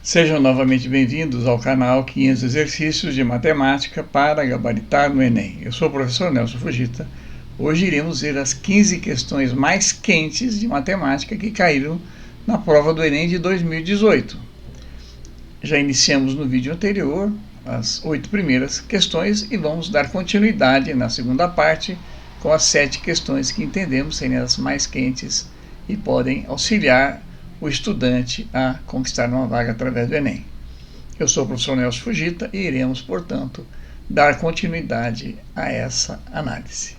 Sejam novamente bem-vindos ao canal 500 Exercícios de Matemática para Gabaritar no Enem. Eu sou o professor Nelson Fujita. Hoje iremos ver as 15 questões mais quentes de matemática que caíram na prova do Enem de 2018. Já iniciamos no vídeo anterior as 8 primeiras questões e vamos dar continuidade na segunda parte com as 7 questões que entendemos serem as mais quentes e podem auxiliar o estudante a conquistar uma vaga através do Enem. Eu sou o professor Nelson Fujita e iremos, portanto, dar continuidade a essa análise.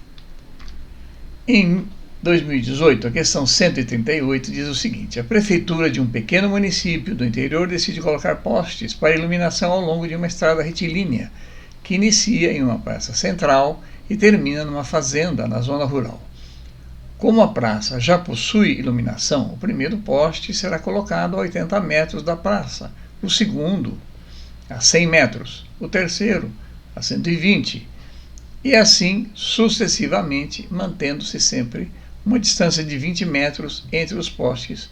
Em 2018, a questão 138 diz o seguinte: a prefeitura de um pequeno município do interior decide colocar postes para iluminação ao longo de uma estrada retilínea, que inicia em uma praça central e termina numa fazenda na zona rural. Como a praça já possui iluminação, o primeiro poste será colocado a 80 metros da praça, o segundo a 100 metros, o terceiro a 120, e assim sucessivamente, mantendo-se sempre uma distância de 20 metros entre os postes,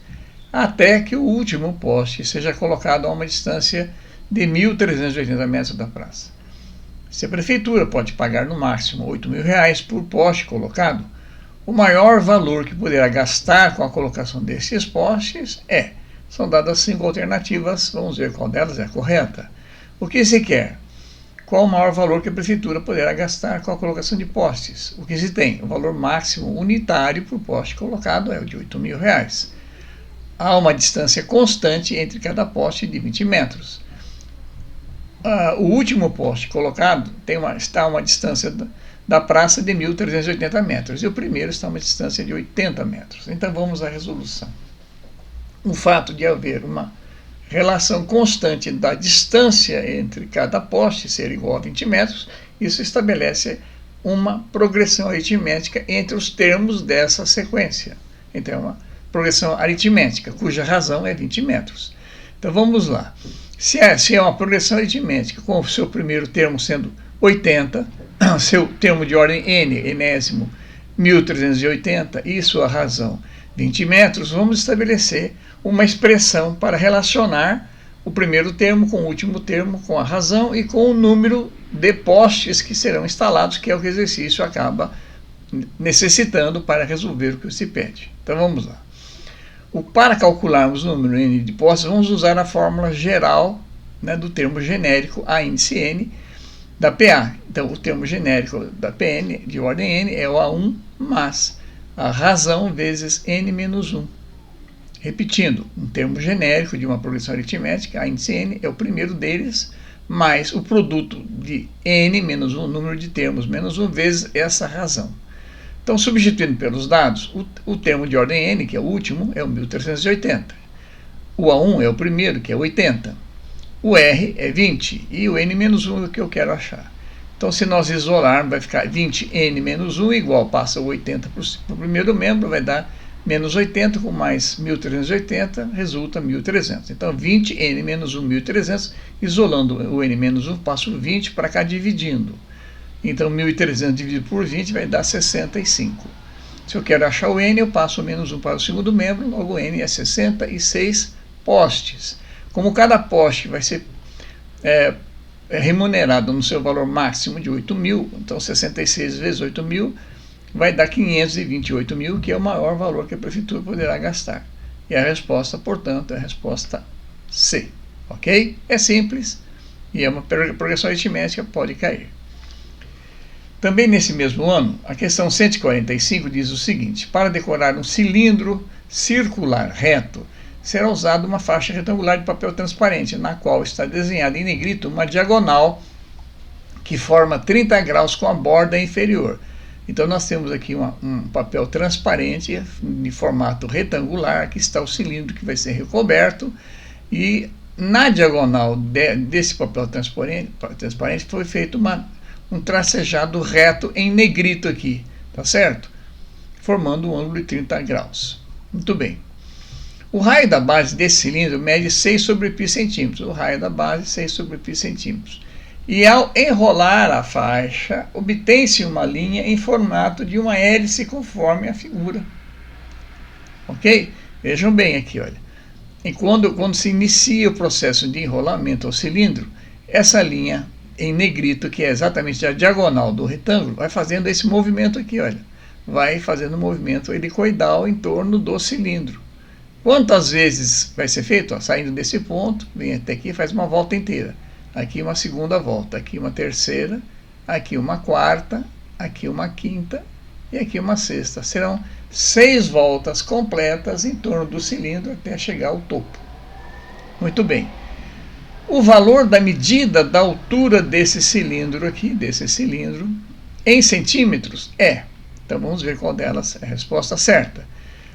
até que o último poste seja colocado a uma distância de 1.380 metros da praça. Se a prefeitura pode pagar no máximo R$ 8.000 por poste colocado, o maior valor que poderá gastar com a colocação desses postes são dadas 5 alternativas, vamos ver qual delas é a correta. O que se quer? Qual o maior valor que a prefeitura poderá gastar com a colocação de postes? O que se tem? O valor máximo unitário por poste colocado é o de R$ 8.000. Há uma distância constante entre cada poste de 20 metros. O último poste colocado está a uma distância da praça de 1.380 metros, e o primeiro está a uma distância de 80 metros. Então vamos à resolução. O fato de haver uma relação constante da distância entre cada poste ser igual a 20 metros, isso estabelece uma progressão aritmética entre os termos dessa sequência. Então é uma progressão aritmética, cuja razão é 20 metros. Então vamos lá. Se é uma progressão aritmética com o seu primeiro termo sendo 80, seu termo de ordem n, enésimo, 1.380, e sua razão 20 metros, vamos estabelecer uma expressão para relacionar o primeiro termo com o último termo, com a razão e com o número de postes que serão instalados, que é o que o exercício acaba necessitando para resolver o que se pede. Então vamos lá. Para calcularmos o número n de postes, vamos usar a fórmula geral, do termo genérico A índice n, da PA. Então, o termo genérico da PN, de ordem n, é o A1 mais a razão vezes n menos 1. Repetindo, um termo genérico de uma progressão aritmética, A índice n, é o primeiro deles, mais o produto de n menos 1, número de termos, menos 1, vezes essa razão. Então, substituindo pelos dados, o termo de ordem n, que é o último, é o 1.380. O A1 é o primeiro, que é 80. O R é 20 e o n menos 1 é o que eu quero achar. Então, se nós isolarmos, vai ficar 20n menos 1 igual, passa o 80 para o primeiro membro, vai dar menos 80, com mais 1.380, resulta 1.300. Então, 20n menos 1, 1.300, isolando o n menos 1, passo o 20 para cá dividindo. Então, 1.300 dividido por 20 vai dar 65. Se eu quero achar o n, eu passo o menos 1 para o segundo membro, logo o n é 66 postes. Como cada poste vai ser remunerado no seu valor máximo de 8.000, então 66 vezes 8.000 vai dar 528.000, que é o maior valor que a prefeitura poderá gastar. E a resposta, portanto, é a resposta C. Ok? É simples e é uma progressão aritmética, pode cair. Também nesse mesmo ano, a questão 145 diz o seguinte: para decorar um cilindro circular reto, será usada uma faixa retangular de papel transparente, na qual está desenhada em negrito uma diagonal que forma 30 graus com a borda inferior. Então nós temos aqui um papel transparente de formato retangular, que está o cilindro que vai ser recoberto, e na diagonal desse papel transparente foi feito um tracejado reto em negrito aqui, tá certo? Formando um ângulo de 30 graus. Muito bem. O raio da base desse cilindro mede 6 sobre π centímetros. O raio da base, 6 sobre π centímetros. E ao enrolar a faixa, obtém-se uma linha em formato de uma hélice conforme a figura. Ok? Vejam bem aqui, olha. E quando se inicia o processo de enrolamento ao cilindro, essa linha em negrito, que é exatamente a diagonal do retângulo, vai fazendo esse movimento aqui, olha. Vai fazendo um movimento helicoidal em torno do cilindro. Quantas vezes vai ser feito? Ó, saindo desse ponto, vem até aqui e faz uma volta inteira. Aqui uma segunda volta, aqui uma terceira, aqui uma quarta, aqui uma quinta e aqui uma sexta. Serão 6 voltas completas em torno do cilindro até chegar ao topo. Muito bem. O valor da medida da altura desse cilindro aqui, em centímetros, é. Então vamos ver qual delas é a resposta certa.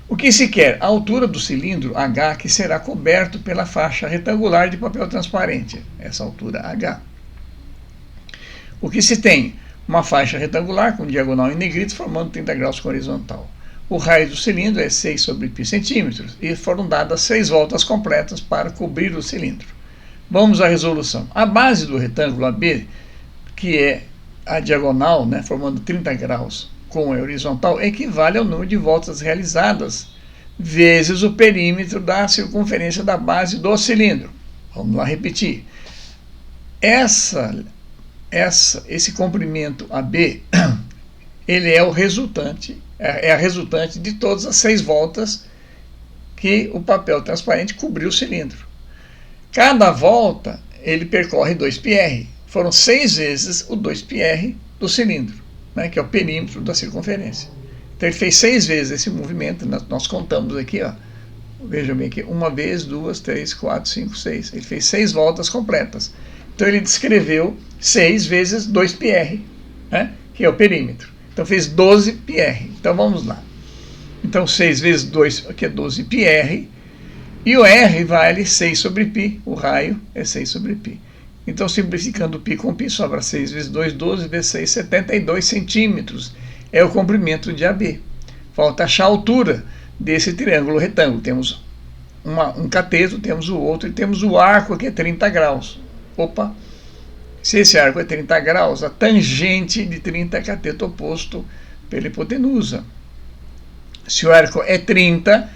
O que se quer? A altura do cilindro H, que será coberto pela faixa retangular de papel transparente. Essa altura H. O que se tem? Uma faixa retangular com diagonal em negrito formando 30 graus com horizontal. O raio do cilindro é 6 sobre π centímetros e foram dadas 6 voltas completas para cobrir o cilindro. Vamos à resolução. A base do retângulo AB, que é a diagonal, né, formando 30 graus com a horizontal, equivale ao número de voltas realizadas vezes o perímetro da circunferência da base do cilindro. Vamos lá repetir. Esse comprimento AB, ele é o resultante, é a resultante de todas as 6 voltas que o papel transparente cobriu o cilindro. Cada volta ele percorre 2πr. Foram 6 vezes o 2πr do cilindro, né, que é o perímetro da circunferência. Então ele fez 6 vezes esse movimento, nós contamos aqui, ó. Vejam bem aqui, 1 vez, 2, 3, 4, 5, 6. Ele fez 6 voltas completas. Então ele descreveu 6 vezes 2πr, né, que é o perímetro. Então fez 12πr. Então vamos lá. Então 6 vezes 2, que é 12πr. E o R vale 6 sobre π, o raio é 6 sobre π. Então, simplificando π com π, sobra 6 vezes 2, 12 vezes 6, 72 centímetros. É o comprimento de AB. Falta achar a altura desse triângulo retângulo. Temos um cateto, temos o outro e temos o arco que é 30 graus. Opa! Se esse arco é 30 graus, a tangente de 30 é cateto oposto pela hipotenusa. Se o arco é 30,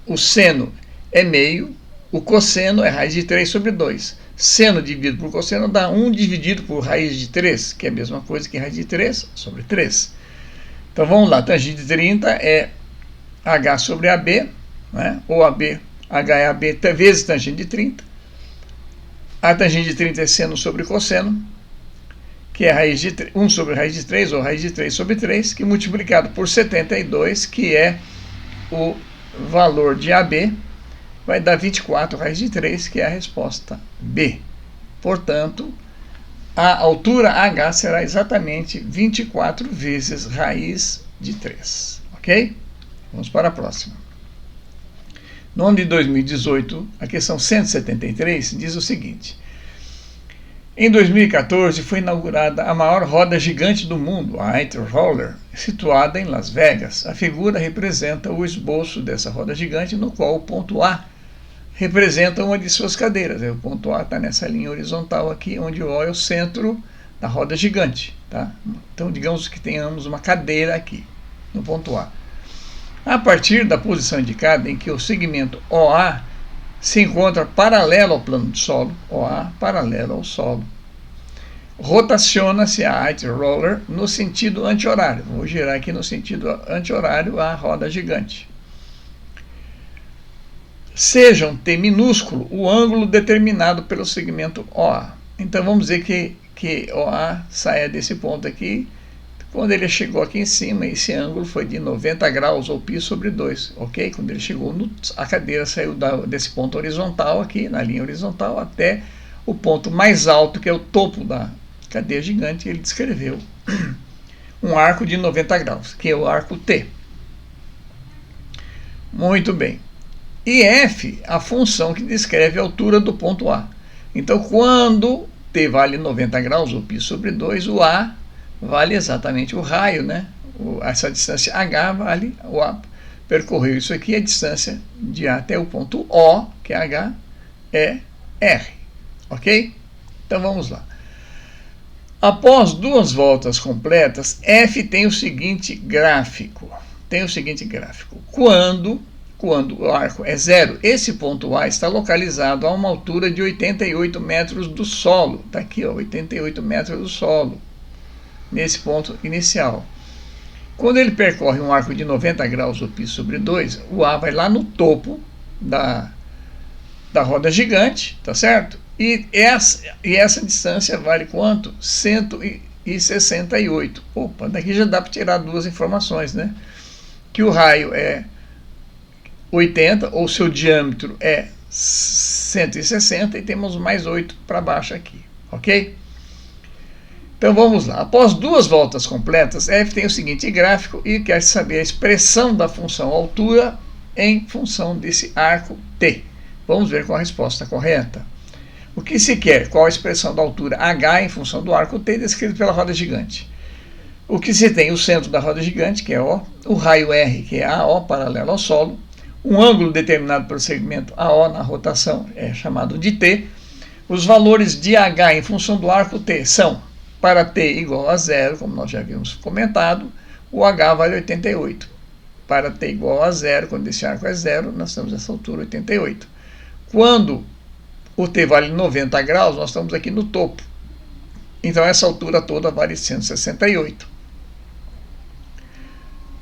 o seno é meio, o cosseno é raiz de 3 sobre 2. Seno dividido por cosseno dá 1 dividido por raiz de 3, que é a mesma coisa que raiz de 3 sobre 3. Então vamos lá, tangente de 30 é H sobre AB, né? Ou AB, H é AB vezes tangente de 30. A tangente de 30 é seno sobre cosseno, que é 1 sobre raiz de 3, ou raiz de 3 sobre 3, que multiplicado por 72, que é o valor de AB, vai dar 24 raiz de 3, que é a resposta B. Portanto, a altura H será exatamente 24 vezes raiz de 3. Ok? Vamos para a próxima. No ano de 2018, a questão 173 diz o seguinte. Em 2014, foi inaugurada a maior roda gigante do mundo, a Eight Roller, situada em Las Vegas. A figura representa o esboço dessa roda gigante, no qual o ponto A representa uma de suas cadeiras. O ponto A está nessa linha horizontal aqui, onde o O é o centro da roda gigante. Tá? Então, digamos que tenhamos uma cadeira aqui, no ponto A. A partir da posição indicada, em que o segmento OA se encontra paralelo ao plano de solo, OA paralelo ao solo, rotaciona-se a Eight Roller no sentido anti-horário. Vou girar aqui no sentido anti-horário a roda gigante. Seja um T minúsculo o ângulo determinado pelo segmento OA. Então vamos dizer que OA saia desse ponto aqui. Quando ele chegou aqui em cima, esse ângulo foi de 90 graus, ou π sobre 2, ok? Quando ele chegou, a cadeira saiu desse ponto horizontal aqui, na linha horizontal, até o ponto mais alto, que é o topo da cadeia gigante, ele descreveu um arco de 90 graus, que é o arco T. Muito bem. E F, a função que descreve a altura do ponto A. Então, quando T vale 90 graus, ou π sobre 2, o A vale exatamente o raio, né? Essa distância H vale, o A percorreu isso aqui, a distância de A até o ponto O, que é H, é R. Ok? Então vamos lá. Após 2 voltas completas, F tem o seguinte gráfico. Quando quando o arco é zero, esse ponto A está localizado a uma altura de 88 metros do solo. Está aqui, ó, 88 metros do solo, nesse ponto inicial. Quando ele percorre um arco de 90 graus, o π sobre 2, o A vai lá no topo da roda gigante, tá certo? E essa distância vale quanto? 168. Opa, daqui já dá para tirar duas informações, né? Que o raio é 80, ou seu diâmetro é 160, e temos mais 8 para baixo aqui, ok? Então vamos lá. Após duas voltas completas, F tem o seguinte gráfico e quer saber a expressão da função altura em função desse arco T. Vamos ver qual a resposta correta. O que se quer? Qual a expressão da altura H em função do arco T descrito pela roda gigante? O que se tem? O centro da roda gigante, que é O, o raio R, que é AO, paralelo ao solo, um ângulo determinado pelo segmento AO na rotação é chamado de T. Os valores de H em função do arco T são, para T igual a zero, como nós já havíamos comentado, o H vale 88. Para T igual a zero, quando esse arco é zero, nós temos essa altura 88. Quando o T vale 90 graus, nós estamos aqui no topo. Então essa altura toda vale 168.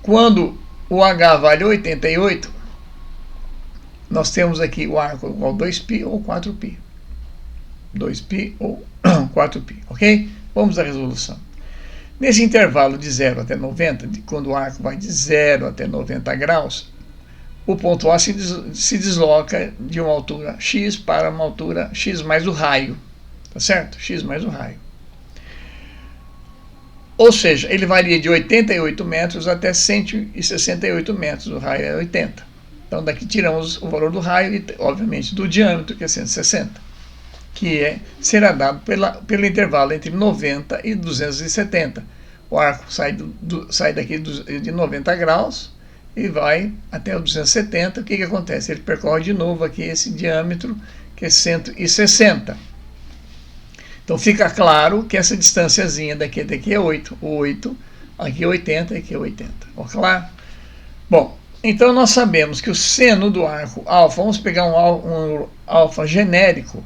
Quando o H vale 88, nós temos aqui o arco igual a 2π ou 4π. 2π ou 4π, ok? Vamos à resolução. Nesse intervalo de 0 até 90, quando o arco vai de 0 até 90 graus, o ponto A se desloca de uma altura x para uma altura x mais o raio, tá certo? X mais o raio. Ou seja, ele varia de 88 metros até 168 metros, o raio é 80. Então daqui tiramos o valor do raio e, obviamente, do diâmetro, que é 160, que será dado pelo intervalo entre 90 e 270. O arco sai daqui de 90 graus e vai até o 270. O que acontece? Ele percorre de novo aqui esse diâmetro, que é 160. Então fica claro que essa distânciazinha daqui até aqui é 8. 8, aqui é 80 e aqui é 80. Claro? Bom, então nós sabemos que o seno do arco alfa, vamos pegar um alfa genérico,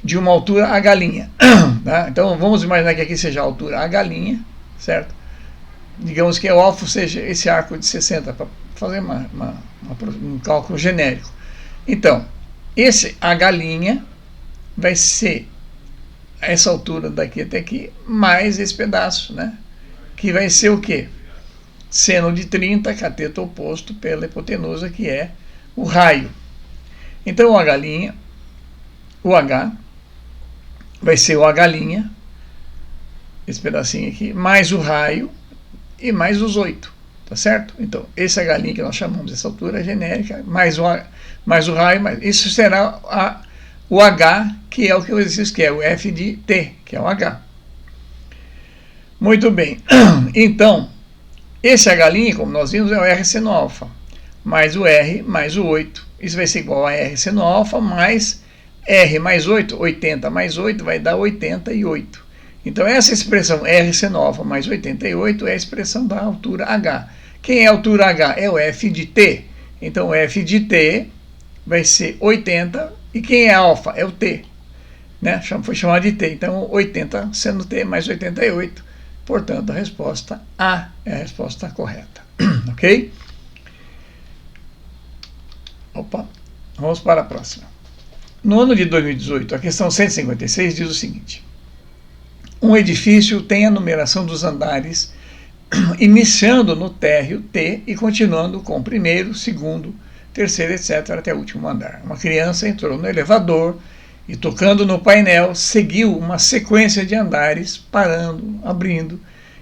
de uma altura H'. Tá? Então vamos imaginar que aqui seja a altura H', certo? Digamos que o alfa seja esse arco de 60, para fazer um cálculo genérico. Então, esse H' vai ser essa altura daqui até aqui, mais esse pedaço, né? Que vai ser o quê? Seno de 30, cateto oposto pela hipotenusa, que é o raio. Então o H', vai ser o H', esse pedacinho aqui, mais o raio e mais os 8, tá certo? Então, esse H' que nós chamamos dessa altura genérica, mais o raio, isso será o H, que é o que o exercício quer, o F de T, que é o H. Muito bem. Então, esse H', como nós vimos, é o R seno alfa, mais o R mais o 8. Isso vai ser igual a R seno alfa mais R mais 8, 80 mais 8 vai dar 88. Então essa expressão R seno alfa mais 88 é a expressão da altura H. Quem é a altura H? É o F de T. Então o F de T vai ser 80, e quem é alfa? É o T. Né? Foi chamado de T. Então 80 sendo T mais 88. Portanto, a resposta A é a resposta correta. Ok? Opa, vamos para a próxima. No ano de 2018, a questão 156 diz o seguinte: um edifício tem a numeração dos andares iniciando no térreo T e continuando com o primeiro, segundo, terceiro, etc., até o último andar. Uma criança entrou no elevador e, tocando no painel, seguiu uma sequência de andares, parando, abrindo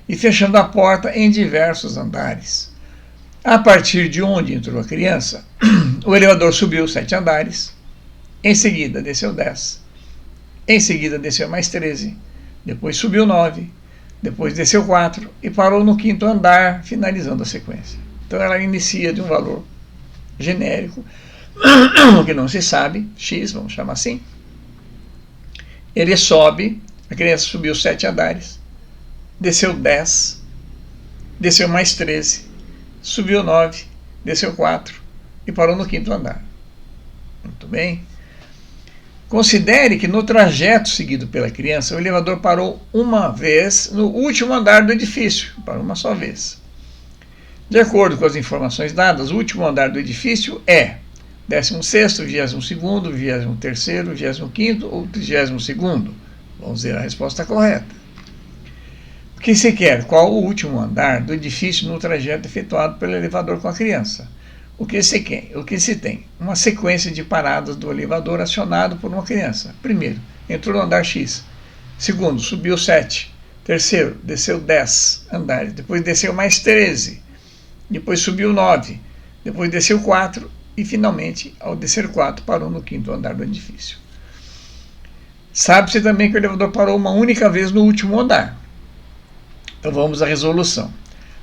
e fechando a porta em diversos andares. A partir de onde entrou a criança, o elevador subiu 7 andares, em seguida desceu 10, em seguida desceu mais 13, depois subiu 9, depois desceu 4 e parou no 5º andar, finalizando a sequência. Então ela inicia de um valor genérico, que não se sabe, x, vamos chamar assim. Ele sobe, a criança subiu 7 andares, desceu 10, desceu mais 13, subiu 9, desceu 4 e e parou no 5º andar. Muito bem. Considere que no trajeto seguido pela criança, o elevador parou uma vez no último andar do edifício, parou uma só vez. De acordo com as informações dadas, o último andar do edifício é 16º, 22º, 23º, 25º ou 32º? Vamos ver a resposta correta. O que se quer? Qual o último andar do edifício no trajeto efetuado pelo elevador com a criança? O que se quer? O que se tem? Uma sequência de paradas do elevador acionado por uma criança. Primeiro, entrou no andar X. Segundo, subiu 7. Terceiro, desceu 10 andares. Depois desceu mais 13. Depois subiu 9. Depois desceu 4. E finalmente, ao descer 4, parou no 5º andar do edifício. Sabe-se também que o elevador parou uma única vez no último andar. Então vamos à resolução.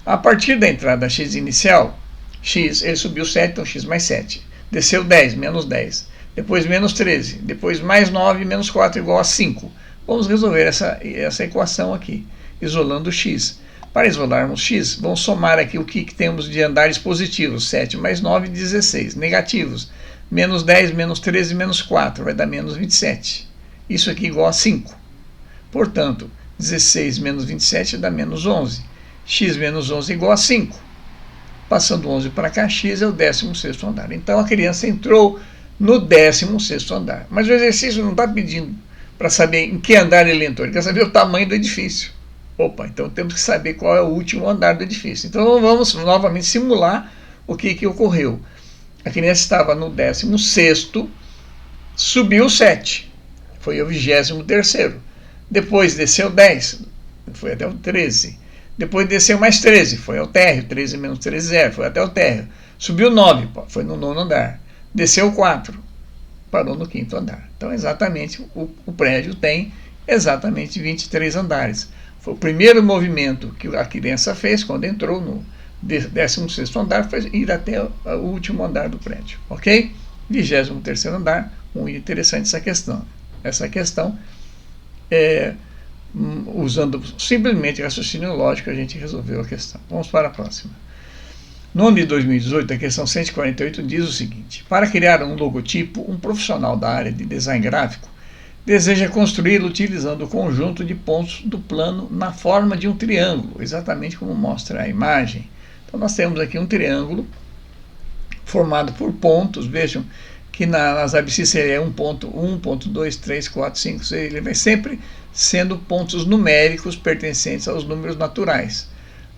A partir da entrada X inicial, X, ele subiu 7, então X mais 7. Desceu 10, menos 10. Depois menos 13. Depois mais 9, menos 4 igual a 5. Vamos resolver essa equação aqui, isolando X. Para isolarmos X, vamos somar aqui o que temos de andares positivos. 7 mais 9, 16. Negativos, menos 10, menos 13, menos 4. Vai dar menos 27. Isso aqui igual a 5. Portanto, 16 menos 27 dá menos 11. X menos 11 igual a 5. Passando 11 para cá, X é o 16º andar. Então, a criança entrou no 16º andar. Mas o exercício não está pedindo para saber em que andar ele entrou. Ele quer saber o tamanho do edifício. Opa, então temos que saber qual é o último andar do edifício. Então, vamos novamente simular o que ocorreu. A criança estava no 16º, subiu 7. Foi o 23º. Depois desceu 10. Foi até o 13. Depois desceu mais 13, foi ao térreo, 13 menos 13, 0, foi até o térreo. Subiu 9, foi no 9º andar. Desceu 4, parou no 5º andar. Então, exatamente, o prédio tem exatamente 23 andares. Foi o primeiro movimento que a criança fez quando entrou no 16º andar, foi ir até o último andar do prédio, ok? 23º andar, muito interessante essa questão. Essa questão usando simplesmente raciocínio lógico, a gente resolveu a questão. Vamos para a próxima. No ano de 2018, a questão 148 diz o seguinte: para criar um logotipo, um profissional da área de design gráfico deseja construí-lo utilizando o conjunto de pontos do plano na forma de um triângulo, exatamente como mostra a imagem. Então, nós temos aqui um triângulo formado por pontos. Vejam que nas abscissas é 1 ponto 1, ponto 2, 3, 4, 5, 6, ele vai sempre sendo pontos numéricos pertencentes aos números naturais.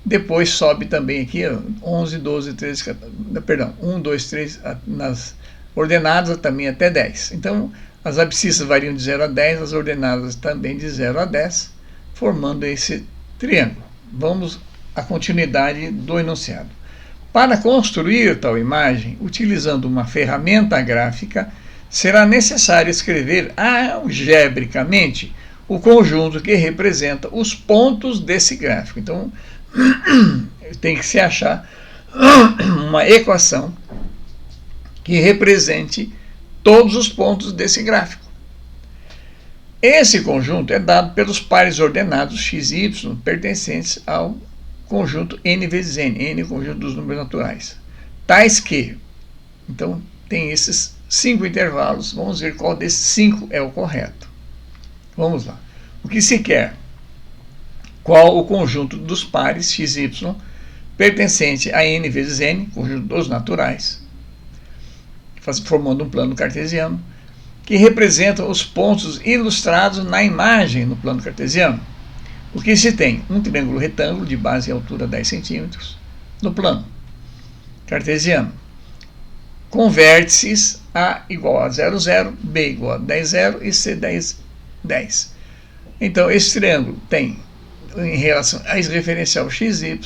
Depois sobe também aqui 11, 12, 13, 14, perdão, 1, 2, 3, nas ordenadas também até 10. Então, as abscissas variam de 0 a 10, as ordenadas também de 0 a 10, formando esse triângulo. Vamos à continuidade do enunciado. Para construir tal imagem, utilizando uma ferramenta gráfica, será necessário escrever algebricamente o conjunto que representa os pontos desse gráfico. Então, tem que se achar uma equação que represente todos os pontos desse gráfico. Esse conjunto é dado pelos pares ordenados x e y pertencentes ao conjunto n vezes n, n é o conjunto dos números naturais, tais que, então, tem esses 5 intervalos. Vamos ver qual desses 5 é o correto. Vamos lá. O que se quer? Qual o conjunto dos pares x e y pertencente a n vezes n, conjunto dos naturais, formando um plano cartesiano, que representa os pontos ilustrados na imagem no plano cartesiano. O que se tem? Um triângulo retângulo de base e altura 10 centímetros no plano cartesiano, com vértices A igual a 0, 0, B igual a 10, 0 e C 10, 10. Então, esse triângulo tem, em relação a esse referencial XY,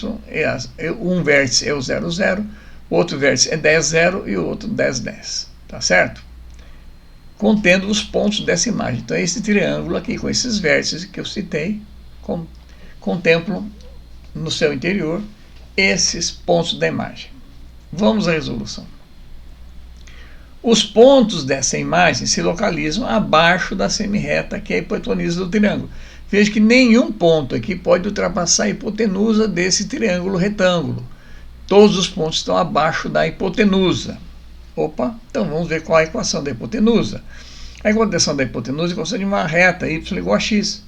um vértice é o 0, 0, o outro vértice é 10, 0 e o outro 10, 10. Tá certo? Contendo os pontos dessa imagem. Então, esse triângulo aqui, com esses vértices que eu citei, contemplam no seu interior esses pontos da imagem. Vamos à resolução. Os pontos dessa imagem se localizam abaixo da semirreta, que é a hipotenusa do triângulo. Veja que nenhum ponto aqui pode ultrapassar a hipotenusa desse triângulo retângulo. Todos os pontos estão abaixo da hipotenusa. Opa, então vamos ver qual é a equação da hipotenusa. A equação da hipotenusa consiste de uma reta y igual a x.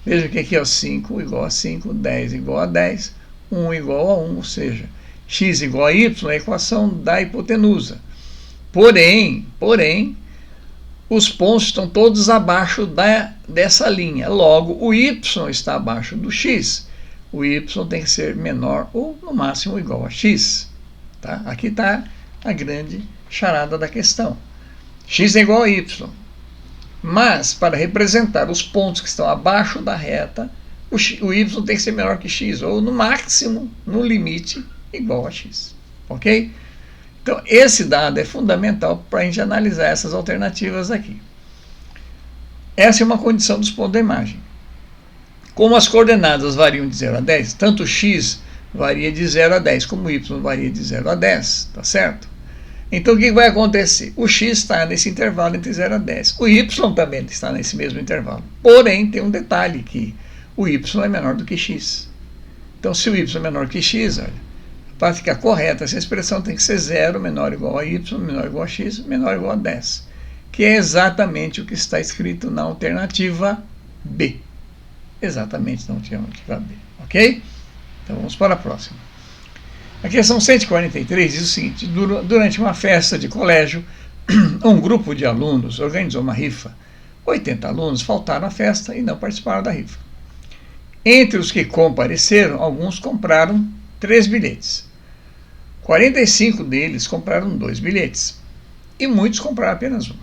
Veja que aqui é 5 igual a 5, 10 igual a 10, 1 igual a 1, ou seja, x igual a y é a equação da hipotenusa. Porém, os pontos estão todos abaixo dessa linha. Logo, o y está abaixo do x. O y tem que ser menor ou, no máximo, igual a x. Tá? Aqui está a grande charada da questão. X é igual a y. Mas, para representar os pontos que estão abaixo da reta, o y tem que ser menor que x, ou no máximo, no limite, igual a x. Ok? Então, esse dado é fundamental para a gente analisar essas alternativas aqui. Essa é uma condição dos pontos da imagem. Como as coordenadas variam de 0 a 10, tanto x varia de 0 a 10, como y varia de 0 a 10, tá certo? Então, o que vai acontecer? O x está nesse intervalo entre 0 a 10. O y também está nesse mesmo intervalo. Porém, tem um detalhe que o y é menor do que x. Então, se o y é menor que x, olha, para ficar correta, essa expressão tem que ser 0 menor ou igual a y, menor ou igual a x, menor ou igual a 10. Que é exatamente o que está escrito na alternativa B. Exatamente na alternativa B. Ok? Então, vamos para a próxima. A questão 143 diz o seguinte: durante uma festa de colégio, um grupo de alunos organizou uma rifa. 80 alunos faltaram à festa e não participaram da rifa. Entre os que compareceram, alguns compraram 3 bilhetes. 45 deles compraram 2 bilhetes. E muitos compraram apenas um.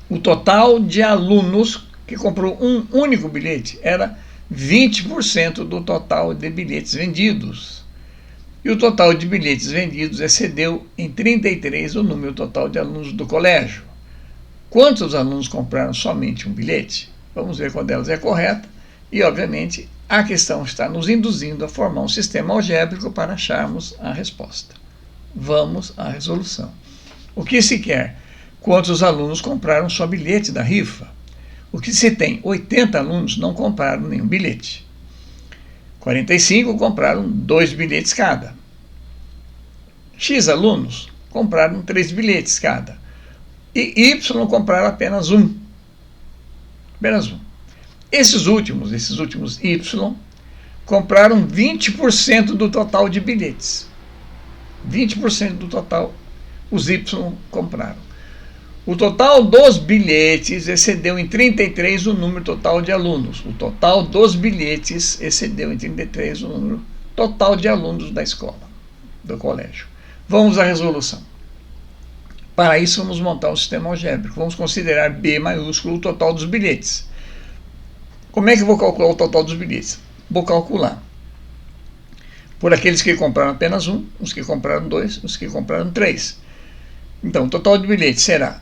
O total de alunos que comprou um único bilhete era 20% do total de bilhetes vendidos. E o total de bilhetes vendidos excedeu em 33 o número total de alunos do colégio. Quantos alunos compraram somente um bilhete? Vamos ver qual delas é correta. E, obviamente, a questão está nos induzindo a formar um sistema algébrico para acharmos a resposta. Vamos à resolução. O que se quer? Quantos alunos compraram só bilhete da rifa? O que se tem? 80 alunos não compraram nenhum bilhete. 45 compraram 2 bilhetes cada. X alunos compraram 3 bilhetes cada. E Y compraram apenas um. Apenas um. Esses últimos Y, compraram 20% do total de bilhetes. 20% do total os Y compraram. O total dos bilhetes excedeu em 33 o número total de alunos. O total dos bilhetes excedeu em 33 o número total de alunos da escola, do colégio. Vamos à resolução. Para isso, vamos montar um sistema algébrico. Vamos considerar B maiúsculo o total dos bilhetes. Como é que eu vou calcular o total dos bilhetes? Vou calcular por aqueles que compraram apenas um, os que compraram 2, os que compraram 3. Então, o total de bilhetes será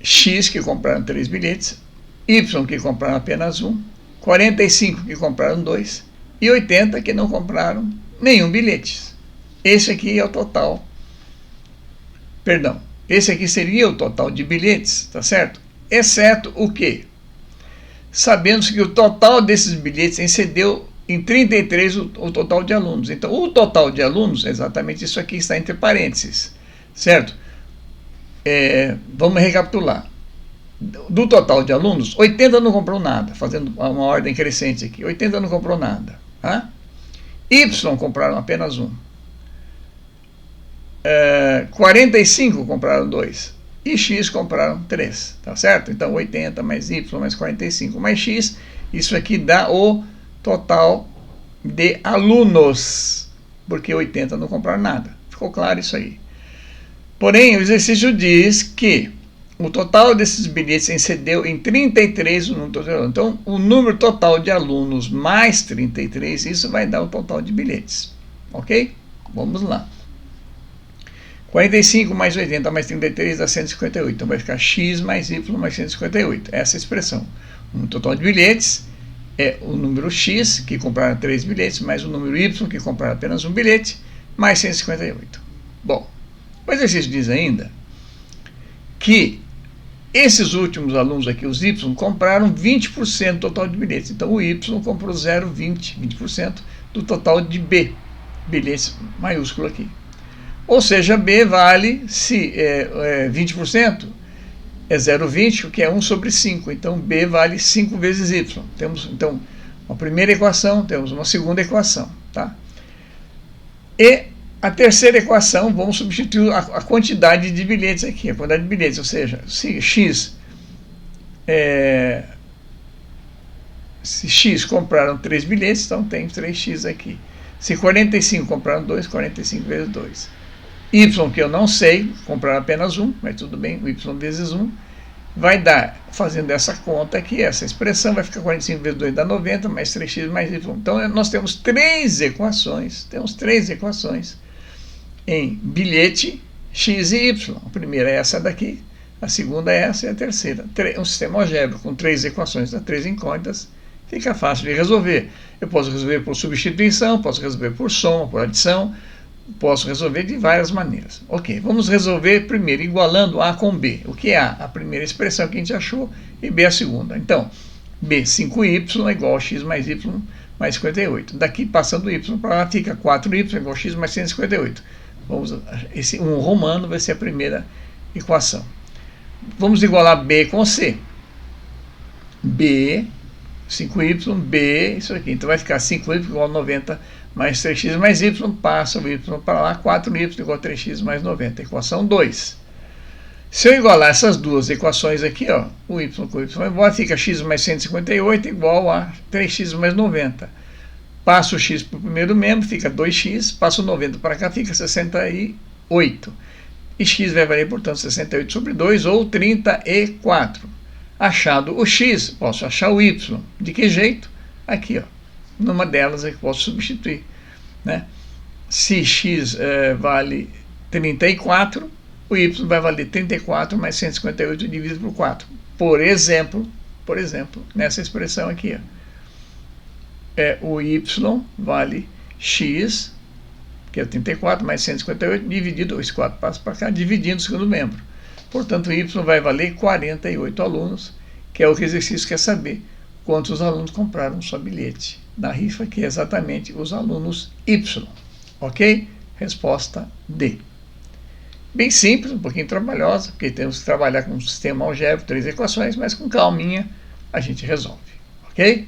X que compraram 3 bilhetes, Y que compraram apenas um, 45 que compraram 2 e 80 que não compraram nenhum bilhete. Esse aqui é o total. Perdão, esse aqui seria o total de bilhetes, tá certo? Exceto o quê? Sabemos que o total desses bilhetes excedeu em 33 o total de alunos. Então, o total de alunos, exatamente isso aqui está entre parênteses, certo? Vamos recapitular. Do total de alunos, 80 não comprou nada, fazendo uma ordem crescente aqui. 80 não comprou nada. Tá? Y compraram apenas um. 45 compraram 2. E X compraram 3. Tá certo? Então, 80 mais Y mais 45 mais X. Isso aqui dá o total de alunos. Porque 80 não compraram nada. Ficou claro isso aí? Porém, o exercício diz que o total desses bilhetes excedeu em 33 o número total. Então, o número total de alunos mais 33, isso vai dar o total de bilhetes. Ok? Vamos lá. 45 mais 80 mais 33 dá 158. Então, vai ficar X mais Y mais 158. Essa expressão. O total de bilhetes é o número X, que compraram 3 bilhetes, mais o número Y, que compraram apenas um bilhete, mais 158. Bom. O exercício diz ainda que esses últimos alunos aqui, os Y, compraram 20% do total de bilhetes. Então, o Y comprou 20% do total de B, bilhetes maiúsculo aqui. Ou seja, B vale, se 20%, é 0,20, que é 1 sobre 5. Então, B vale 5 vezes Y. Temos, então, uma primeira equação, temos uma segunda equação. Tá? E a terceira equação, vamos substituir a quantidade de bilhetes aqui. A quantidade de bilhetes, ou seja, se X compraram 3 bilhetes, então tem 3X aqui. Se 45 compraram 2, 45 vezes 2. Y, que eu não sei, compraram apenas 1, mas tudo bem, Y vezes 1, vai dar, fazendo essa conta aqui, essa expressão vai ficar 45 vezes 2 dá 90, mais 3x mais Y. Então, nós temos três equações em bilhete X e Y. A primeira é essa daqui, a segunda é essa e a terceira. Um sistema algébrico com 3 equações, 3 incógnitas, fica fácil de resolver. Eu posso resolver por substituição, posso resolver por soma, por adição, posso resolver de várias maneiras. Ok, vamos resolver primeiro igualando A com B. O que é A? A primeira expressão que a gente achou e B a segunda. Então, B 5y é igual a x mais y mais 58. Daqui, passando o y para lá, fica 4y igual a x mais 158. Esse 1 romano vai ser a primeira equação. Vamos igualar B com C. B, 5y, B, isso aqui. Então vai ficar 5y igual a 90 mais 3x mais y, passa o y para lá, 4y igual a 3x mais 90. Equação 2. Se eu igualar essas duas equações aqui, ó, o y com o y igual, fica x mais 158 igual a 3x mais 90. Passo o x para o primeiro membro, fica 2x, passo o 90 para cá, fica 68. E x vai valer, portanto, 68 sobre 2, ou 34. Achado o x, posso achar o y. De que jeito? Aqui, ó. Numa delas eu posso substituir. Né? Se x vale 34, o y vai valer 34 mais 158 dividido por 4. Por exemplo, nessa expressão aqui, ó. O y vale x, que é 34 mais 158, dividido, esse 4 passa para cá, dividindo o segundo membro. Portanto, o y vai valer 48 alunos, que é o que o exercício quer saber, quantos alunos compraram só bilhete da rifa, que é exatamente os alunos Y. Ok? Resposta D. Bem simples, um pouquinho trabalhosa, porque temos que trabalhar com um sistema algébrico, 3 equações, mas com calminha a gente resolve. Ok?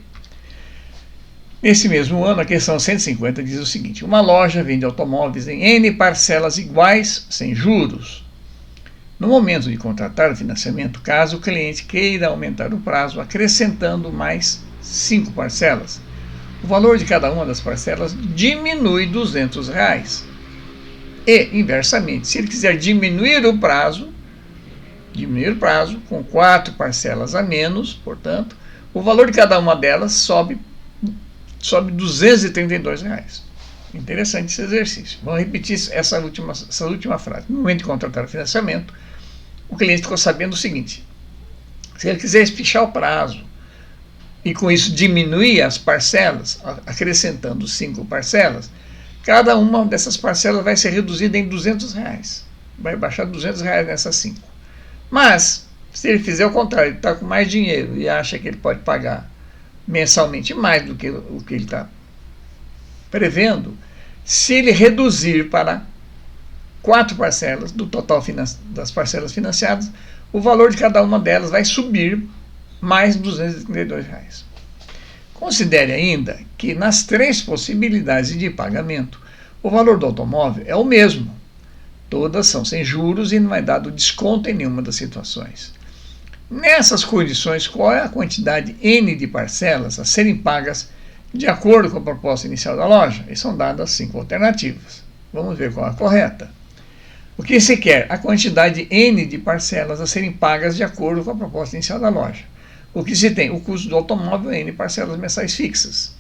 Nesse mesmo ano, a questão 150 diz o seguinte: uma loja vende automóveis em N parcelas iguais, sem juros. No momento de contratar o financiamento, caso o cliente queira aumentar o prazo, acrescentando mais 5 parcelas, o valor de cada uma das parcelas diminui R$200. E, inversamente, se ele quiser diminuir o prazo com 4 parcelas a menos, portanto, o valor de cada uma delas sobe R$232. Interessante esse exercício. Vamos repetir essa última frase. No momento de contratar o financiamento, o cliente ficou sabendo o seguinte: se ele quiser espichar o prazo e com isso diminuir as parcelas, acrescentando 5 parcelas, cada uma dessas parcelas vai ser reduzida em R$200. Vai baixar R$200 nessas 5. Mas, se ele fizer o contrário, ele está com mais dinheiro e acha que ele pode pagar mensalmente mais do que o que ele está prevendo, se ele reduzir para 4 parcelas do total das parcelas financiadas, o valor de cada uma delas vai subir mais R$232. Considere ainda que nas 3 possibilidades de pagamento, o valor do automóvel é o mesmo. Todas são sem juros e não é dado desconto em nenhuma das situações. Nessas condições, qual é a quantidade N de parcelas a serem pagas de acordo com a proposta inicial da loja? E são dadas 5 alternativas. Vamos ver qual é a correta. O que se quer? A quantidade N de parcelas a serem pagas de acordo com a proposta inicial da loja. O que se tem? O custo do automóvel é N parcelas mensais fixas.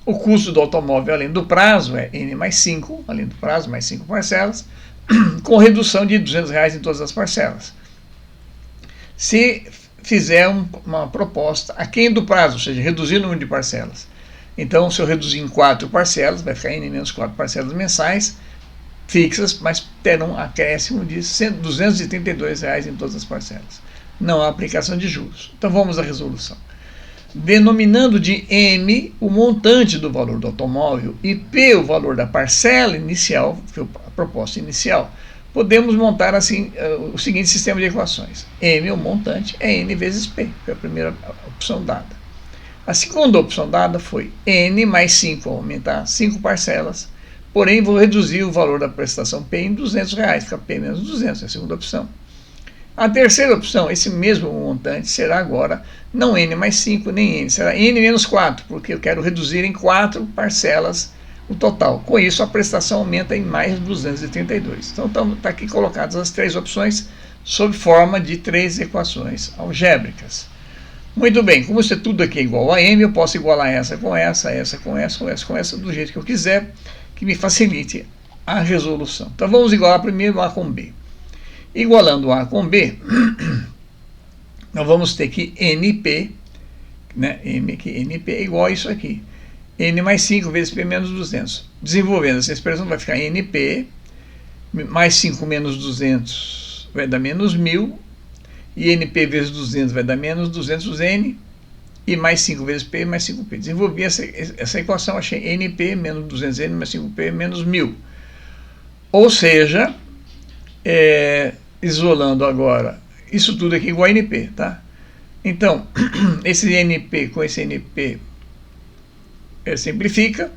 O custo do automóvel, além do prazo, é N mais 5, além do prazo, mais 5 parcelas, com redução de R$200 em todas as parcelas. Se fizer uma proposta aquém do prazo, ou seja, reduzir o número de parcelas. Então, se eu reduzir em 4 parcelas, vai ficar N menos 4 parcelas mensais, fixas, mas terão um acréscimo de R$232 em todas as parcelas. Não há aplicação de juros. Então vamos à resolução. denominando de M o montante do valor do automóvel e P o valor da parcela inicial, que foi a proposta inicial, podemos montar assim o seguinte sistema de equações. M, o montante, é N vezes P, foi a primeira opção dada. A segunda opção dada foi N mais 5, aumentar 5 parcelas, porém vou reduzir o valor da prestação P em R$200, fica P menos 200, é a segunda opção. A terceira opção, esse mesmo montante, será agora não N mais 5 nem N, será N menos 4, porque eu quero reduzir em 4 parcelas o total. Com isso, a prestação aumenta em mais 232. Então, está aqui colocadas as três opções sob forma de três equações algébricas. Muito bem, como isso é tudo aqui é igual a M, eu posso igualar essa com essa, essa com essa, com essa com essa, do jeito que eu quiser, que me facilite a resolução. Então, vamos igualar primeiro A com B. Igualando A com B, nós vamos ter que NP, né? NP é igual a isso aqui. N mais 5 vezes P menos 200. Desenvolvendo essa expressão, vai ficar NP mais 5 menos 200 vai dar menos 1000. E NP vezes 200 vai dar menos 200N. E mais 5 vezes P mais 5P. Desenvolvi essa equação, achei NP menos 200N mais 5P menos 1000. Ou seja, isolando agora, isso tudo aqui igual a NP, tá? Então, esse NP com esse NP simplifica.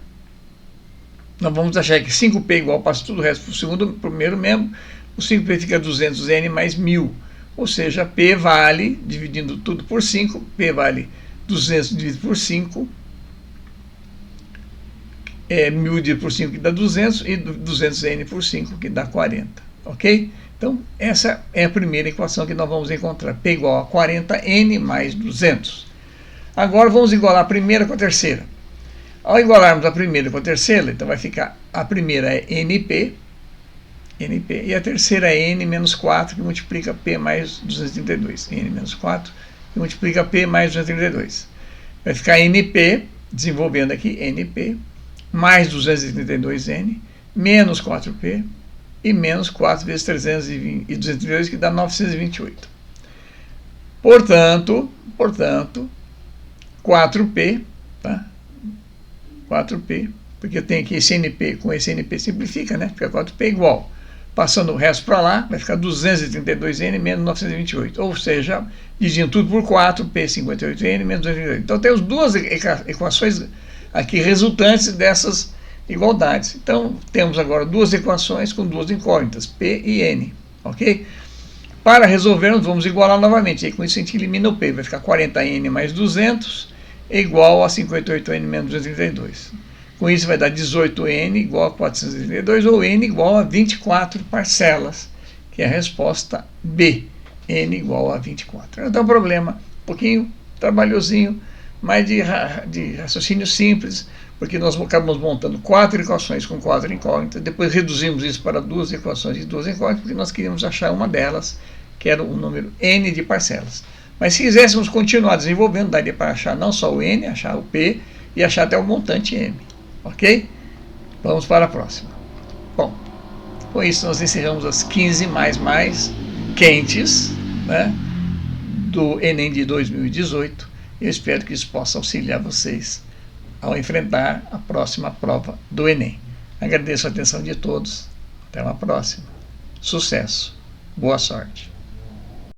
Nós vamos achar que 5P igual, passa tudo o resto para o primeiro membro. O 5P fica 200N mais 1000. Ou seja, P vale, dividindo tudo por 5, P vale 200 dividido por 5, 1000 dividido por 5 que dá 200, e 200N por 5 que dá 40, ok? Então, essa é a primeira equação que nós vamos encontrar, P igual a 40N mais 200. Agora vamos igualar a primeira com a terceira. Ao igualarmos a primeira com a terceira, então vai ficar, a primeira é NP, e a terceira é N menos 4, que multiplica P mais 232. N menos 4, que multiplica P mais 232. Vai ficar NP, desenvolvendo aqui, NP, mais 232N, menos 4P, e menos 4 vezes 320 e 232, que dá 928. Portanto, 4P, tá? 4P, porque eu tenho aqui esse NP com esse NP simplifica, né? Fica 4P igual. Passando o resto para lá, vai ficar 232N menos 928. Ou seja, dividindo tudo por 4, P 58N menos 228. Então temos duas equações aqui resultantes dessas igualdades. Então temos agora duas equações com duas incógnitas, P e N. Ok? Para resolvermos, vamos igualar novamente. E com isso a gente elimina o P. Vai ficar 40N mais 200 igual a 58N menos 232. Com isso vai dar 18N igual a 432, ou N igual a 24 parcelas, que é a resposta B. N igual a 24. Então, um problema um pouquinho trabalhosinho, mas de raciocínio simples, porque nós acabamos montando 4 equações com 4 incógnitas, depois reduzimos isso para 2 equações de 2 incógnitas, porque nós queríamos achar uma delas, que era o número N de parcelas. Mas se quiséssemos continuar desenvolvendo, daria para achar não só o N, achar o P e achar até o montante M. Ok? Vamos para a próxima. Bom, com isso nós encerramos as 15 mais quentes, né, do Enem de 2018. Eu espero que isso possa auxiliar vocês ao enfrentar a próxima prova do Enem. Agradeço a atenção de todos. Até uma próxima. Sucesso. Boa sorte.